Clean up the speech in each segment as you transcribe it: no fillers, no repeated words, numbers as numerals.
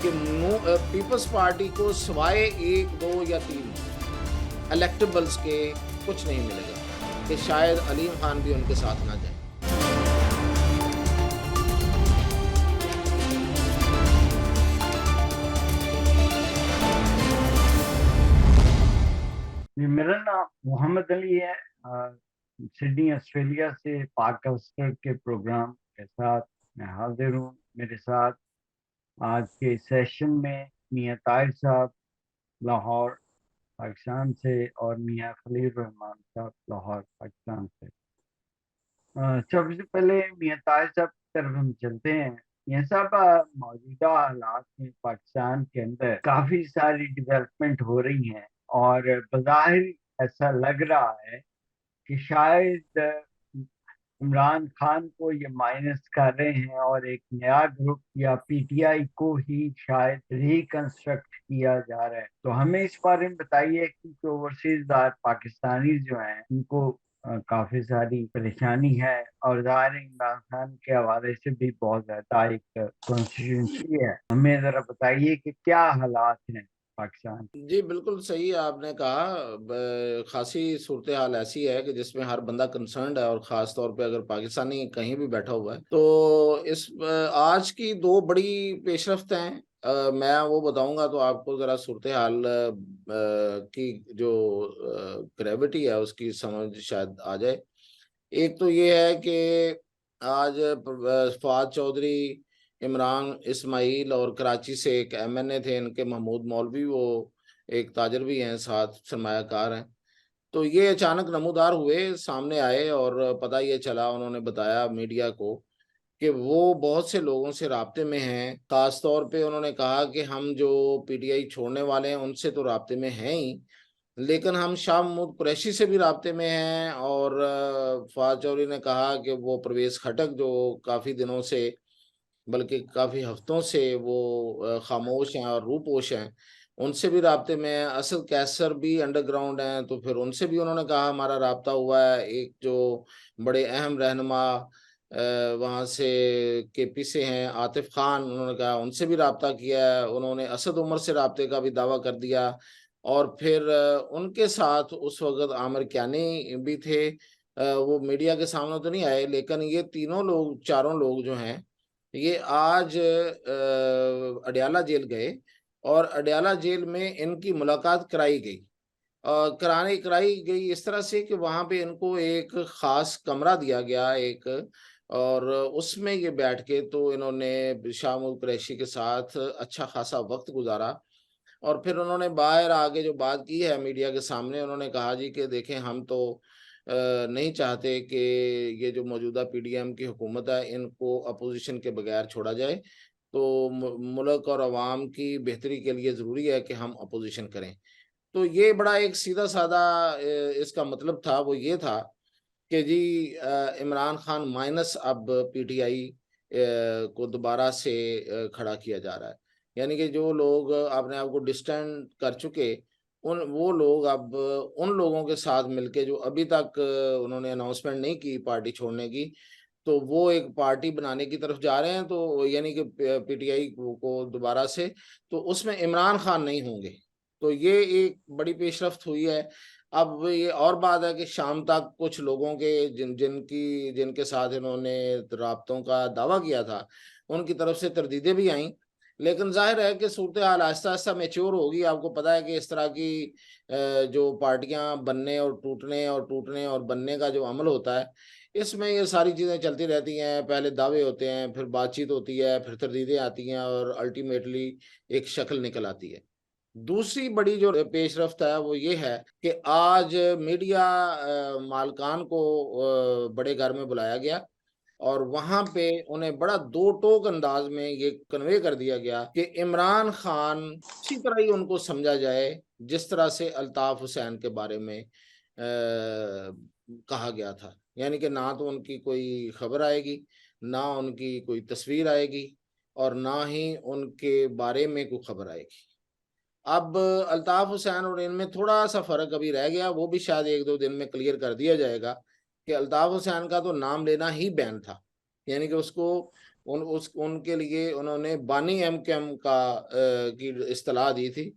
कि peoples party को सिवाय 1, 2 या 3 इलेक्टेबल्स के कुछ नहीं मिलेगा, कि शायद अलीम खान भी उनके साथ ना जाए। मेरा नाम मोहम्मद अली है। सिडनी ऑस्ट्रेलिया से पाकस्टर के प्रोग्राम के साथ मैं हाजिर हूँ। मेरे साथ आज के सेशन में मियाँ ताहिर साहब लाहौर पाकिस्तान से और मियाँ खलील रहमान साहब लाहौर पाकिस्तान से। सबसे पहले मियाँ ताहिर साहब की तरफ हम चलते हैं। मियाँ साहब, मौजूदा हालात में पाकिस्तान के अंदर काफी सारी डेवलपमेंट हो रही हैं और बज़ाहिर ऐसा लग रहा है कि शायद इमरान खान को ये माइनस कर रहे हैं और एक नया ग्रुप या पीटीआई को ही शायद रिकंस्ट्रक्ट किया जा रहा है। तो हमें इस बारे में बताइए कि ओवरसीज पाकिस्तानी जो हैं उनको काफी सारी परेशानी है और ज़ाहिर है इमरान खान के हवाले से भी बहुत ज्यादा एक कॉन्स्टिट्यूंसी है। हमें जरा बताइए कि क्या हालात हैं पाकिस्तान। जी, बिल्कुल सही आपने कहा। खासी सूरत हाल ऐसी है कि जिसमें हर बंदा कंसर्न्ड है, और ख़ास तौर पे अगर पाकिस्तानी कहीं भी बैठा हुआ है। तो आज की 2 बड़ी पेशरफ्त हैं। मैं वो बताऊंगा तो आपको ज़रा सूरत हाल की जो ग्रेविटी है उसकी समझ शायद आ जाए। एक तो ये है कि आज फवाद चौधरी, इमरान इस्माइल और कराची से एक एमएनए थे इनके, महमूद मौलवी, वो एक ताजर भी हैं, साथ सरमायाकार हैं। तो ये अचानक नमूदार हुए, सामने आए और पता ये चला, उन्होंने बताया मीडिया को कि वो बहुत से लोगों से राब्ते में हैं। खास तौर पे उन्होंने कहा कि हम जो पीटीआई छोड़ने वाले हैं उनसे तो राब्ते में हैं ही, लेकिन हम शाह महमूद कुरैशी से भी राब्ते में हैं। और फवाद चौधरी ने कहा कि वो परवेज खटक जो काफ़ी दिनों से, बल्कि काफ़ी हफ्तों से वो खामोश हैं और रूपोश हैं, उनसे भी राब्ते में हैं। असद कैसर भी अंडरग्राउंड हैं, तो फिर उनसे भी उन्होंने कहा हमारा राब्ता हुआ है। एक जो बड़े अहम रहनुमा वहाँ से केपी से हैं, आतिफ खान, उन्होंने कहा उनसे भी राब्ता किया है। उन्होंने असद उमर से राब्ते का भी दावा कर दिया। और फिर उनके साथ उस वक्त आमिर कियानी भी थे। वो मीडिया के सामने तो नहीं आए, लेकिन ये तीनों लोग, चारों लोग जो हैं, ये आज अडयाला जेल गए और अडयाला जेल में इनकी मुलाकात कराई गई। कराई गई इस तरह से कि वहां पे इनको एक खास कमरा दिया गया एक, और उसमें ये बैठ के तो इन्होंने शाह महमूद कुरैशी के साथ अच्छा खासा वक्त गुजारा। और फिर उन्होंने बाहर आके जो बात की है मीडिया के सामने, उन्होंने कहा जी कि देखें, हम तो नहीं चाहते कि ये जो मौजूदा पीडीएम की हुकूमत है इनको अपोजिशन के बगैर छोड़ा जाए। तो मुल्क और अवाम की बेहतरी के लिए ज़रूरी है कि हम अपोजिशन करें। तो ये बड़ा एक सीधा साधा इसका मतलब था, वो ये था कि जी इमरान खान माइनस अब पीटीआई को दोबारा से खड़ा किया जा रहा है। यानी कि जो लोग अपने आप को डिस्टेंट कर चुके, उन वो लोग अब उन लोगों के साथ मिलके जो अभी तक उन्होंने अनाउंसमेंट नहीं की पार्टी छोड़ने की, तो वो एक पार्टी बनाने की तरफ जा रहे हैं। तो यानी कि पीटीआई को दोबारा से, तो उसमें इमरान खान नहीं होंगे। तो ये एक बड़ी पेशरफ्त हुई है। अब ये और बात है कि शाम तक कुछ लोगों के जिनके साथ इन्होंने राब्तों का दावा किया था, उनकी तरफ से तरदीदें भी आईं। लेकिन जाहिर है कि सूरत हाल आहिस्ता आहिस्ता मेच्योर होगी। आपको पता है कि इस तरह की जो पार्टियां बनने और टूटने और बनने का जो अमल होता है, इसमें ये सारी चीज़ें चलती रहती हैं। पहले दावे होते हैं, फिर बातचीत होती है, फिर तरदीदें आती हैं और अल्टीमेटली एक शक्ल निकल आती है। दूसरी बड़ी जो पेशरफ्त है वो ये है कि आज मीडिया मालकान को बड़े घर में बुलाया गया और वहां पे उन्हें बड़ा दो टोक अंदाज में ये कन्वे कर दिया गया कि इमरान खान उसी तरह ही उनको समझा जाए जिस तरह से अल्ताफ हुसैन के बारे में कहा गया था। यानी कि ना तो उनकी कोई खबर आएगी, ना उनकी कोई तस्वीर आएगी, और ना ही उनके बारे में कोई खबर आएगी। अब अल्ताफ हुसैन और इनमें थोड़ा सा फर्क अभी रह गया, वो भी शायद 1-2 दिन में क्लियर कर दिया जाएगा कि अल्ताफ हुसैन का तो नाम लेना ही बैन था। यानी कि उसको उनके लिए उन्होंने बानी एमकेएम की इस्तेलाह दी थी।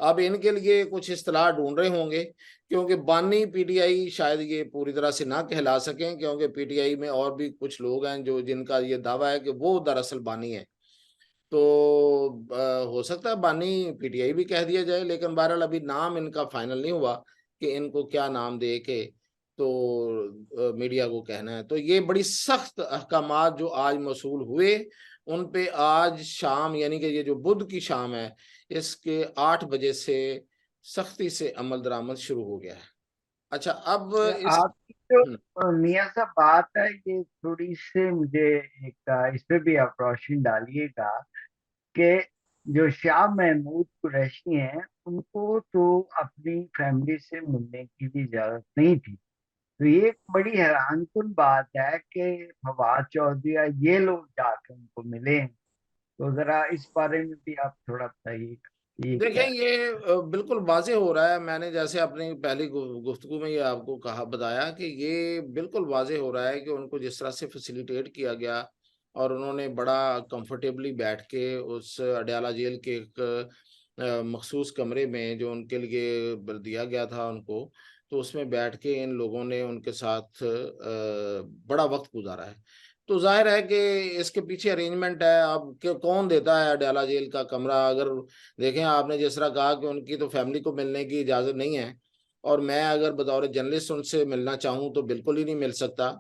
अब इनके लिए कुछ इस्तेलाह ढूंढ रहे होंगे, क्योंकि बानी पीटीआई शायद ये पूरी तरह से ना कहला सकें, क्योंकि पीटीआई में और भी कुछ लोग हैं जो जिनका ये दावा है कि वो दरअसल बानी है। तो हो सकता है बानी पीटीआई भी कह दिया जाए, लेकिन बहरहाल अभी नाम इनका फाइनल नहीं हुआ कि इनको क्या नाम दे के तो मीडिया को कहना है। तो ये बड़ी सख्त अहकामात जो आज मसूल हुए, उन पे आज शाम यानी कि ये जो बुध की शाम है, इसके 8 बजे से सख्ती से अमल दरामद शुरू हो गया है। अच्छा, अब इस आपकी जो मियाँ साहब बात है, ये थोड़ी सी मुझे एक इस पे भी आप रोशनी डालिएगा कि जो शाह महमूद कुरैशी हैं, उनको तो अपनी फैमिली से मिलने की भी इजाजत नहीं थी। तो ये एक बड़ी हैरानकुन बात है कि फवाद चौधरी या ये लोग जाकर उनको मिले हैं। तो जरा इस बारे में भी आप थोड़ा बताइएगा, ये देखें, क्या है। ये बिल्कुल वाजे हो रहा है। मैंने जैसे अपनी पहली गुफ्तगू में ये आपको कहा बताया कि ये बिल्कुल वाजे हो रहा है कि उनको जिस तरह से फैसिलिटेट किया गया और उन्होंने बड़ा कंफर्टेबली बैठ के उस अडयाला जेल के एक मखसूस कमरे में जो उनके लिए दिया गया था उनको, तो उसमें बैठ के इन लोगों ने उनके साथ बड़ा वक्त गुजारा है। तो जाहिर है कि इसके पीछे अरेंजमेंट है। अब कि कौन देता है अडयाला जेल का कमरा? अगर देखें, आपने जिस तरह कहा कि उनकी तो फैमिली को मिलने की इजाजत नहीं है, और मैं अगर बतौर जर्नलिस्ट उनसे मिलना चाहूँ तो बिल्कुल ही नहीं मिल सकता।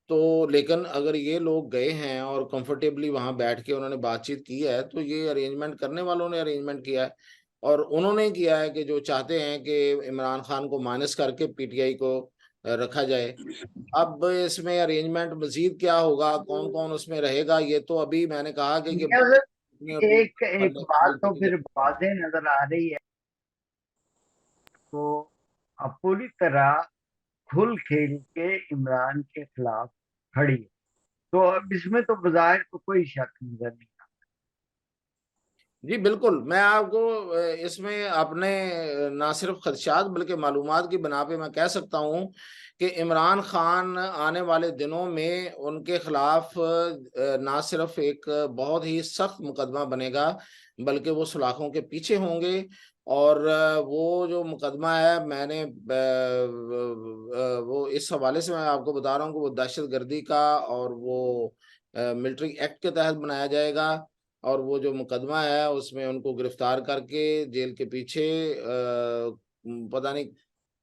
तो लेकिन अगर ये लोग गए हैं और कंफर्टेबली वहां बैठ के उन्होंने बातचीत की है, तो ये अरेंजमेंट करने वालों ने अरेंजमेंट किया है। और उन्होंने किया है कि जो चाहते हैं कि इमरान खान को माइनस करके पीटीआई को रखा जाए। अब इसमें अरेंजमेंट मजीद क्या होगा, कौन कौन उसमें रहेगा, ये तो अभी मैंने कहा कि मियां साहब, टू एक एक बात तो फिर वाज़ेह नजर आ रही है। तो अब पूरी तरह खुल खेल के इमरान के खिलाफ खड़ी है। तो अब इसमें तो बाजार को कोई शक नजर नहीं। जी बिल्कुल। मैं आपको इसमें अपने ना सिर्फ खदशात बल्कि मालूमात की बना पे मैं कह सकता हूँ कि इमरान खान आने वाले दिनों में उनके खिलाफ ना सिर्फ एक बहुत ही सख्त मुकदमा बनेगा, बल्कि वो सलाखों के पीछे होंगे। और वो जो मुकदमा है, मैंने वो इस हवाले से मैं आपको बता रहा हूँ कि वो दहशतगर्दी का और वो मिलिट्री एक्ट के तहत बनाया जाएगा। और वो जो मुकदमा है उसमें उनको गिरफ्तार करके जेल के पीछे पता नहीं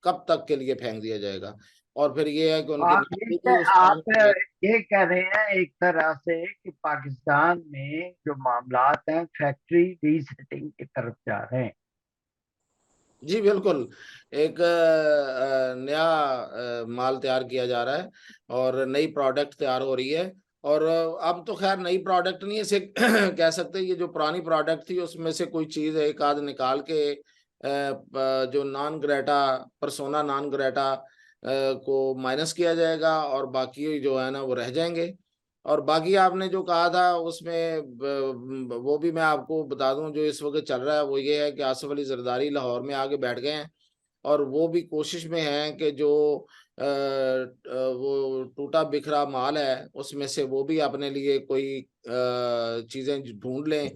कब तक के लिए फेंक दिया जाएगा। और फिर ये है कि तो उनके नाती भी उस काम आप में। ये कह रहे हैं एक तरह से कि पाकिस्तान में जो मामलात हैं फैक्ट्री रीसेटिंग की तरफ जा रहे हैं। जी बिल्कुल। एक नया माल तैयार किया जा रहा है और नई प्रोडक्ट तैयार हो रही है। और अब तो खैर नई प्रोडक्ट नहीं है, इसे कह सकते हैं ये जो पुरानी प्रोडक्ट थी उसमें से कोई चीज एक आध निकाल के जो non Greta persona non Greta को माइनस किया जाएगा, और बाकी जो है ना वो रह जाएंगे। और बाकी आपने जो कहा था उसमें वो भी मैं आपको बता दूं, जो इस वक्त चल रहा है वो ये है कि आसिफ अली जरदारी लाहौर में आके बैठ गए हैं, और वो भी कोशिश में हैं कि जो वो टूटा बिखरा माल है उसमें से वो भी अपने लिए कोई चीजें ढूंढ लें,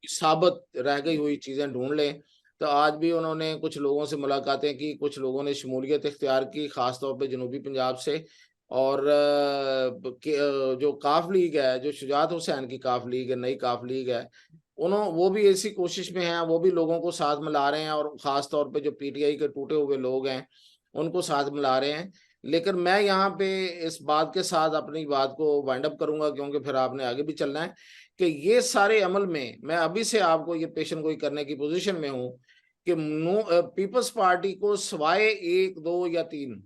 साबित रह गई हुई चीजें ढूंढ लें। तो आज भी उन्होंने कुछ लोगों से मुलाकातें की, कुछ लोगों ने शमूलियत इख्तियार की, खासतौर पे जनूबी पंजाब से। और जो काफ लीग है, जो शुजात हुसैन की काफ लीग है, नई काफ लीग है, उन्होंने वो भी ऐसी कोशिश में हैं, वो भी लोगों को साथ मिला रहे हैं, और खास तौर पे जो पीटीआई के टूटे हुए लोग हैं उनको साथ मिला रहे हैं। लेकिन मैं यहाँ पे इस बात के साथ अपनी बात को वाइंड अप करूंगा, क्योंकि फिर आपने आगे भी चलना है, कि ये सारे अमल में मैं अभी से आपको ये पेशन गोई करने की पोजीशन में हूँ कि पीपल्स पार्टी को सवाए एक दो या तीन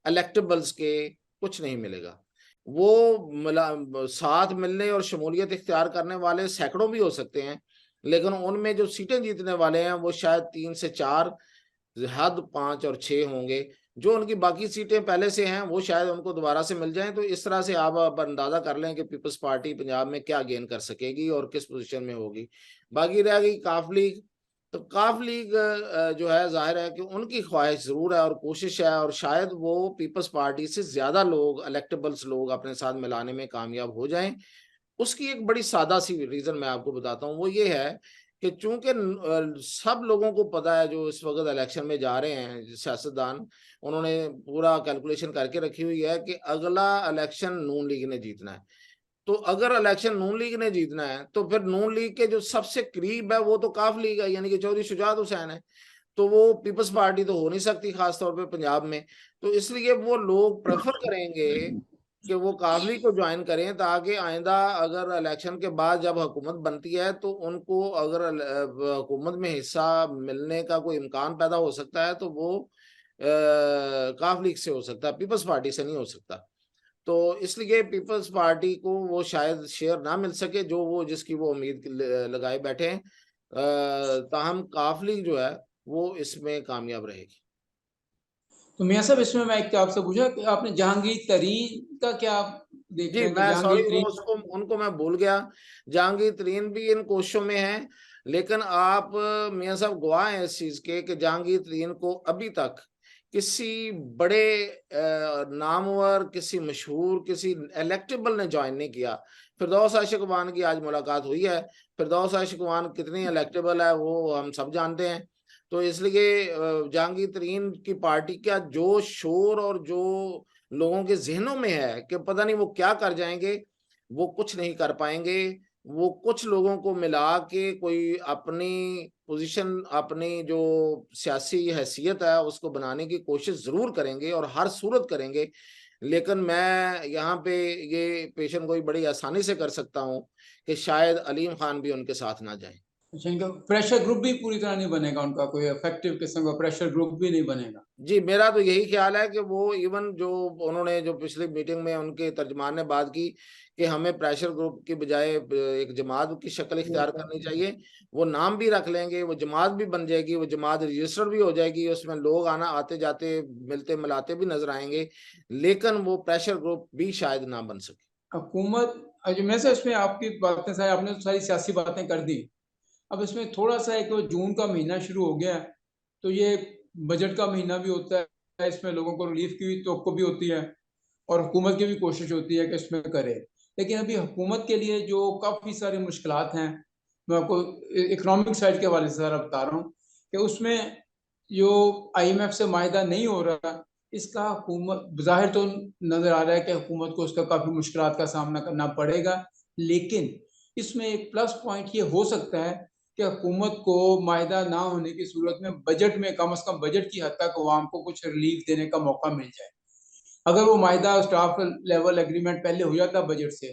इलेक्टेबल्स के कुछ नहीं मिलेगा। वो साथ मिलने और शमूलियत इख्तियार करने वाले सैकड़ों भी हो सकते हैं, लेकिन उनमें जो सीटें जीतने वाले हैं वो शायद 3 से 4, हद 5 और 6 होंगे। जो उनकी बाकी सीटें पहले से हैं वो शायद उनको दोबारा से मिल जाएं। तो इस तरह से आप अब अंदाजा कर लें कि पीपल्स पार्टी पंजाब में क्या गेन कर सकेगी और किस पोजीशन में होगी। बाकी रह गई काफ लीग। तो काफ लीग जो है, जाहिर है कि उनकी ख्वाहिश जरूर है और कोशिश है, और शायद वो पीपल्स पार्टी से ज्यादा लोग इलेक्टेबल्स लोग अपने साथ मिलाने में कामयाब हो जाएं। उसकी एक बड़ी सादा सी रीजन मैं आपको बताता हूँ, वो ये है कि चूंकि सब लोगों को पता है जो इस वक्त इलेक्शन में जा रहे हैं सियासतदान, उन्होंने पूरा कैलकुलेशन करके रखी हुई है कि अगला इलेक्शन नून लीग ने जीतना है। तो अगर इलेक्शन नून लीग ने जीतना है तो फिर नून लीग के जो सबसे करीब है वो तो काफ लीग है, यानी कि चौधरी शुजात हुसैन है। तो वो पीपल्स पार्टी तो हो नहीं सकती खासतौर पे पंजाब में। तो इसलिए वो लोग प्रेफर करेंगे कि वो काफली को ज्वाइन करें, ताकि आइंदा अगर इलेक्शन के बाद जब हुकूमत बनती है तो उनको अगर हुकूमत में हिस्सा मिलने का कोई इम्कान पैदा हो सकता है तो वो काफली से हो सकता है, पीपल्स पार्टी से नहीं हो सकता। तो इसलिए पीपल्स पार्टी को वो शायद शेयर ना मिल सके जो वो जिसकी वो उम्मीद लगाए बैठे हैं। ताहम काफली जो है वो इसमें कामयाब रहेगी। तो मियां साहब, इसमें मैं एक आपसे पूछा कि आपने जहांगीर तरीन का क्या देखते जी हैं कि मैं जहांगीर सॉरी, वो तरीन। उसको उनको मैं भूल गया। जहांगीर तरीन भी इन कोशों में है, लेकिन आप मियां साहब गवाह हैं इस चीज के कि जहांगीर तरीन को अभी तक किसी बड़े नामवर, किसी मशहूर, किसी इलेक्टेबल ने ज्वाइन नहीं किया। फिरदौस आशिकवान की आज मुलाकात हुई है। फिरदौस आशिकवान कितनी इलेक्टेबल है वो हम सब जानते हैं। तो इसलिए जहांगीर तरीन की पार्टी का जो शोर और जो लोगों के जहनों में है कि पता नहीं वो क्या कर जाएंगे, वो कुछ नहीं कर पाएंगे। वो कुछ लोगों को मिला के कोई अपनी पोजीशन, अपनी जो सियासी हैसियत है उसको बनाने की कोशिश जरूर करेंगे और हर सूरत करेंगे। लेकिन मैं यहाँ पे ये पेशन गोई बड़ी आसानी से कर सकता हूँ कि शायद अलीम खान भी उनके साथ ना जाए। अच्छा, इनका प्रेशर ग्रुप भी पूरी तरह नहीं बनेगा, उनका कोई इफेक्टिव किस्म का प्रेशर ग्रुप भी नहीं बनेगा। जी मेरा तो यही ख्याल है कि वो इवन जो उन्होंने जो पिछली मीटिंग में उनके तर्जमान ने बात की कि हमें प्रेशर ग्रुप की बजाय एक जमात की शक्ल इख्तियार करनी चाहिए, वो नाम भी रख लेंगे, वो जमात भी बन जाएगी, वो जमात रजिस्टर भी हो जाएगी, उसमें लोग आना आते जाते मिलते मिलाते भी नजर आएंगे, लेकिन वो प्रेशर ग्रुप भी शायद ना बन सके। हुकूमत मैं से इसमें आपकी बातें सारी, आपने तो सारी सियासी बातें कर दी। अब इसमें थोड़ा सा एक जून का महीना शुरू हो गया है, तो ये बजट का महीना भी होता है, इसमें लोगों को रिलीफ की भी तो भी होती है और हुकूमत की भी कोशिश होती है कि इसमें करे। लेकिन अभी हुकूमत के लिए जो काफ़ी सारी मुश्किलात हैं, मैं आपको इकोनॉमिक साइड के हवाले से सारा बता रहा हूँ कि उसमें जो आईएमएफ से माहिदा नहीं हो रहा, इसका हुकूमत ज़ाहिर तो नज़र आ रहा है कि हुकूमत को उसका काफ़ी मुश्किलात का सामना करना पड़ेगा। लेकिन इसमें एक प्लस पॉइंट ये हो सकता है कि हुकूमत को माहिदा ना होने की सूरत में बजट में कम से कम बजट की हद तक अवाम को कुछ रिलीफ देने का मौका मिल जाए। अगर वो माहिदा स्टाफ लेवल एग्रीमेंट पहले हो जाता बजट से,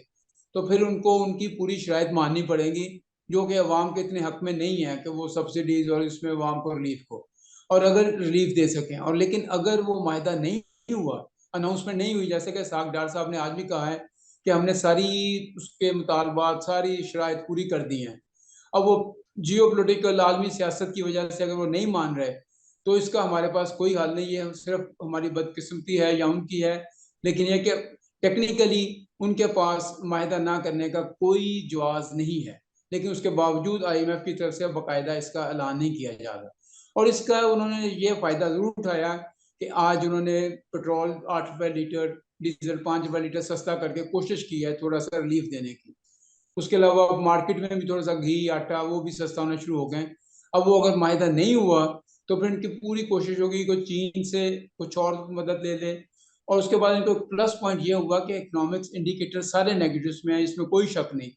तो फिर उनको उनकी पूरी शराइत माननी पड़ेगी, जो कि अवाम के इतने हक में नहीं है कि वो सब्सिडीज और इसमें अवाम को रिलीफ को और अगर रिलीफ दे सकें। और लेकिन अगर वो माहिदा नहीं हुआ, अनाउंसमेंट नहीं हुई, जैसे कि साग डार साहब ने आज भी कहा है कि हमने सारी उसके मुतालबात, सारी शराइत पूरी कर दी हैं, अब वो जियो पोलिटिकल आलमी सियासत की वजह से अगर वो नहीं मान रहे, तो इसका हमारे पास कोई हल नहीं है, सिर्फ हमारी बदकिस्मती है या उनकी है। लेकिन यह कि टेक्निकली उनके पास माहिदा ना करने का कोई जवाज नहीं है, लेकिन उसके बावजूद आईएमएफ की तरफ से बाकायदा इसका ऐलान नहीं किया जा रहा। और इसका उन्होंने ये फायदा जरूर उठाया कि आज उन्होंने पेट्रोल 8 रुपए लीटर, डीजल 5 रुपए लीटर सस्ता करके कोशिश की है थोड़ा सा रिलीफ देने की। उसके अलावा मार्केट में भी थोड़ा सा घी आटा वो भी सस्ता होना शुरू हो गए। अब वो अगर माहिदा नहीं हुआ तो फिर इनकी पूरी कोशिश होगी कि चीन से कुछ और मदद ले लें। और उसके बाद इनको प्लस पॉइंट ये हुआ कि इकोनॉमिक्स इंडिकेटर सारे नेगेटिव्स में है, इसमें कोई शक नहीं।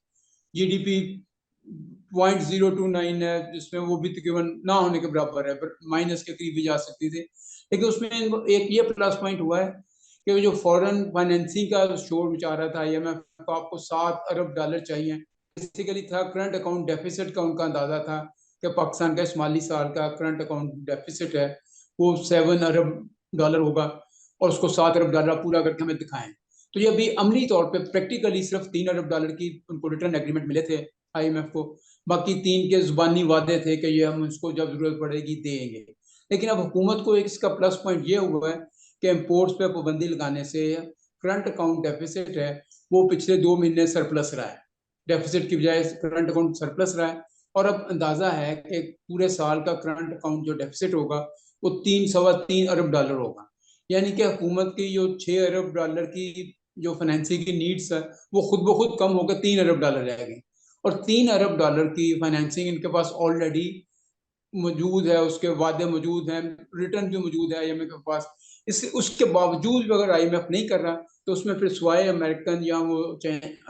जीडीपी 0.029 है, जिसमें वो भी तकरीबन ना होने के बराबर है, माइनस के करीब भी जा सकती थी। लेकिन उसमें एक ये प्लस पॉइंट हुआ है कि जो फॉरेन फाइनेंसिंग का शोर मचा रहा था आईएमएफ को, आपको $7 अरब चाहिए, बेसिकली था करंट अकाउंट डेफिसिट का उनका अंदाजा था कि पाकिस्तान का इस माली साल का करंट अकाउंट डेफिसिट है वो $7 अरब होगा और उसको $7 अरब पूरा करके हमें दिखाएं। तो ये अभी अमली तौर पे प्रैक्टिकली सिर्फ $3 अरब की उनको रिटर्न एग्रीमेंट मिले थे आईएमएफ को, बाकी 3 के जुबानी वादे थे कि ये हम उसको जब जरूरत पड़ेगी देंगे। लेकिन अब हुकूमत को एक इसका प्लस पॉइंट ये हुआ है कि इम्पोर्ट्स पे पाबंदी लगाने से करंट अकाउंट डेफिसिट है वो पिछले 2 महीने सरप्लस रहा है, डेफिसिट की बजाय करंट अकाउंट सरप्लस रहा है। और अब अंदाजा है कि पूरे साल का करंट अकाउंट जो डेफिसिट होगा वो 3 सवा 3 अरब डॉलर होगा। यानी कि हुकूमत की जो $6 अरब की जो फाइनेंसिंग की नीड्स है वो खुद ब खुद कम होकर $3 अरब रह गई, और $3 अरब की फाइनेंसिंग इनके पास ऑलरेडी मौजूद है, उसके वादे मौजूद हैं, रिटर्न भी मौजूद है IMF के पास। इस उसके बावजूद भी अगर IMF नहीं कर रहा, तो उसमें फिर स्वाय अमेरिकन या वो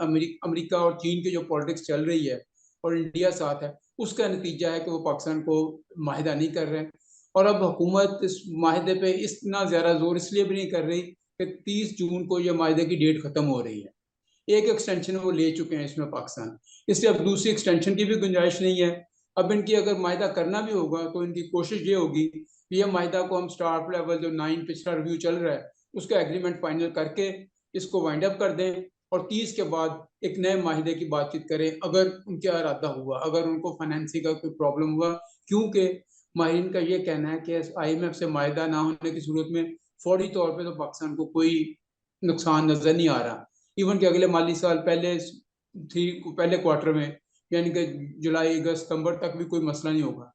अमेरिका और चीन की जो पॉलिटिक्स चल रही है और इंडिया साथ है, उसका नतीजा है कि वो पाकिस्तान को माहिदा नहीं कर रहे हैं। और अब हुकूमत इस माहिदे पे इतना ज़्यादा जोर इसलिए भी नहीं कर रही कि 30 जून को ये माहिदे की डेट खत्म हो रही है। एक एक्सटेंशन वो ले चुके हैं इसमें पाकिस्तान, इसलिए अब दूसरी एक्सटेंशन की भी गुंजाइश नहीं है। अब इनकी अगर माहिदा करना भी होगा तो इनकी कोशिश ये होगी कि ये माहिदा को हम स्टार्ट लेवल जो 9 पिछला रिव्यू चल रहा है उसका एग्रीमेंट फाइनल करके इसको वाइंड अप कर दें, और 30 के बाद एक नए माहिदे की बातचीत करें अगर उनका इरादा हुआ, अगर उनको फाइनेंसिंग का कोई प्रॉब्लम हुआ। क्योंकि माहिरीन का ये कहना है कि IMF से माहिदा ना होने की सूरत में फौरी तौर पर तो पाकिस्तान को कोई नुकसान नजर नहीं आ रहा। इवन के अगले माली साल पहले क्वार्टर में, यानी कि जुलाई अगस्त सितंबर तक भी कोई मसला नहीं होगा।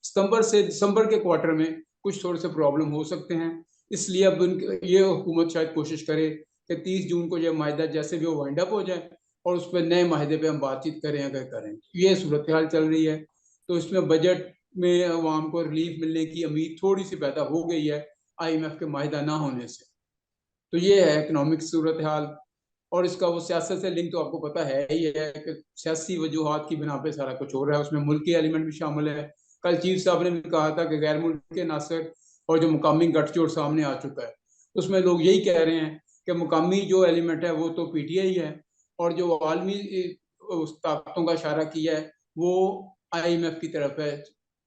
सितंबर से दिसंबर के क्वार्टर में कुछ थोड़े से प्रॉब्लम हो सकते हैं। इसलिए अब ये हुकूमत शायद कोशिश करे कि 30 जून को यह माहिदा जैसे भी वो वाइंड अप हो जाए और उस पर नए माहिदे पे हम बातचीत करें अगर करें। ये सूरत हाल चल रही है। तो इसमें बजट में अवाम को रिलीफ मिलने की उम्मीद थोड़ी सी पैदा हो गई है IMF के माहिदा ना होने से। तो ये है इकोनॉमिक सूरत हाल। और इसका वो सियासत से लिंक तो आपको पता है ही है कि सियासी वजूहात की बिना पे सारा कुछ हो रहा है, उसमें मुल्की एलिमेंट भी शामिल है। कल चीफ साहब ने भी कहा था कि गैर मुल्की नासर और जो मुकामी गठजोड़ सामने आ चुका है, उसमें लोग यही कह रहे हैं कि मुकामी जो एलिमेंट है वो तो PTI है, और जो आलमी उस ताकतों का इशारा किया है वो IMF की तरफ है,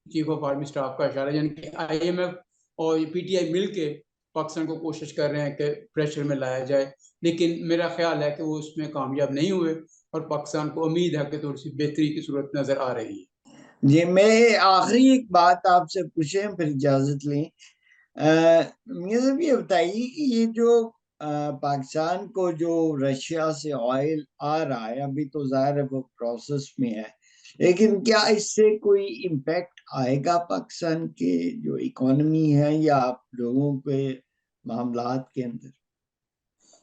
चीफ ऑफ आर्मी स्टाफ का इशारा, यानी कि IMF और PTI मिल के पाकिस्तान को कोशिश कर रहे हैं कि प्रेशर में लाया जाए। लेकिन मेरा ख्याल है कि वो उसमें कामयाब नहीं हुए, और पाकिस्तान को उम्मीद है कि थोड़ी सी बेहतरी की सूरत नजर आ रही है। जी, मैं आखिरी एक बात आपसे पूछे फिर इजाजत लें। मियां साहब ये बताइए कि ये जो पाकिस्तान को जो रशिया से ऑयल आ रहा है, अभी तो जाहिर है वो प्रोसेस में है, लेकिन क्या इससे कोई इम्पैक्ट आएगा पाकिस्तान के जो इकोनॉमी है या लोगों के मामलात के अंदर?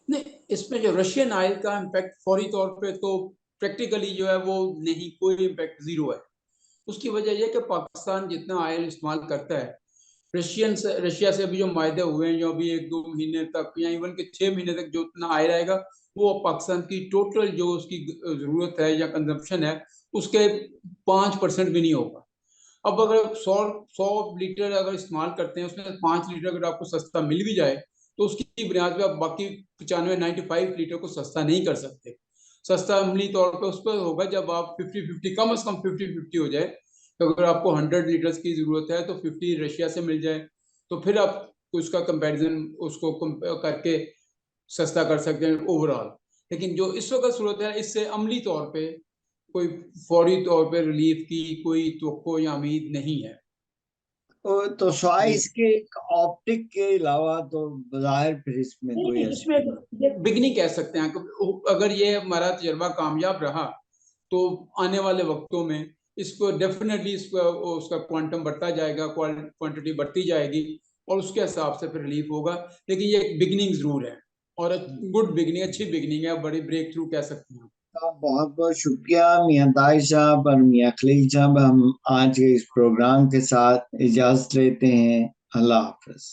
नहीं, इसमें जो रशियन ऑयल का इम्पैक्ट फौरी तौर पे तो प्रैक्टिकली जो है वो नहीं, कोई इम्पैक्ट जीरो है। उसकी वजह यह कि पाकिस्तान जितना ऑयल इस्तेमाल करता है, रशिया से अभी जो मायदे हुए हैं, जो अभी 1-2 महीने तक या इवन के 6 महीने तक जो उतना ऑयल आएगा, वो पाकिस्तान की टोटल जो उसकी जरूरत है या कंजम्पशन है उसके 5% भी नहीं होगा। अब अगर 100 लीटर अगर इस्तेमाल करते हैं, उसमें 5 लीटर अगर आपको सस्ता मिल भी जाए तो उसकी बुनियाद पे आप बाकी 95 लीटर को सस्ता नहीं कर सकते। सस्ता अमली तौर पे उस पर होगा जब आप 50-50, कम से कम 50-50 हो जाए। तो अगर आपको 100 लीटर्स की जरूरत है तो 50 रशिया से मिल जाए, तो फिर आप उसका कंपैरिजन उसको करके सस्ता कर सकते हैं ओवरऑल। लेकिन जो इस वक्त सूरत है, इससे अमली तौर पे कोई फौरी तौर पे रिलीफ की कोई तो या उम्मीद नहीं है। तो स्वाय इसके ऑप्टिक के अलावा तो बाहर फिर इसमें कोई ऐसी इसमें बिगनिंग कह सकते हैं। अगर ये हमारा तजर्बा कामयाब रहा तो आने वाले वक्तों में इसको डेफिनेटली उसका क्वांटम बढ़ता जाएगा, क्वांटिटी बढ़ती जाएगी, और उसके हिसाब से फिर रिलीफ होगा। लेकिन ये एक बिगनिंग जरूर है, और गुड बिगनिंग, अच्छी बिगनिंग है, बड़ी ब्रेक थ्रू कह सकते हैं। बहुत बहुत शुक्रिया मियां ताहिर साहब और मियां खलील साहब। हम आज के इस प्रोग्राम के साथ इजाजत लेते हैं। अल्लाह हाफिज।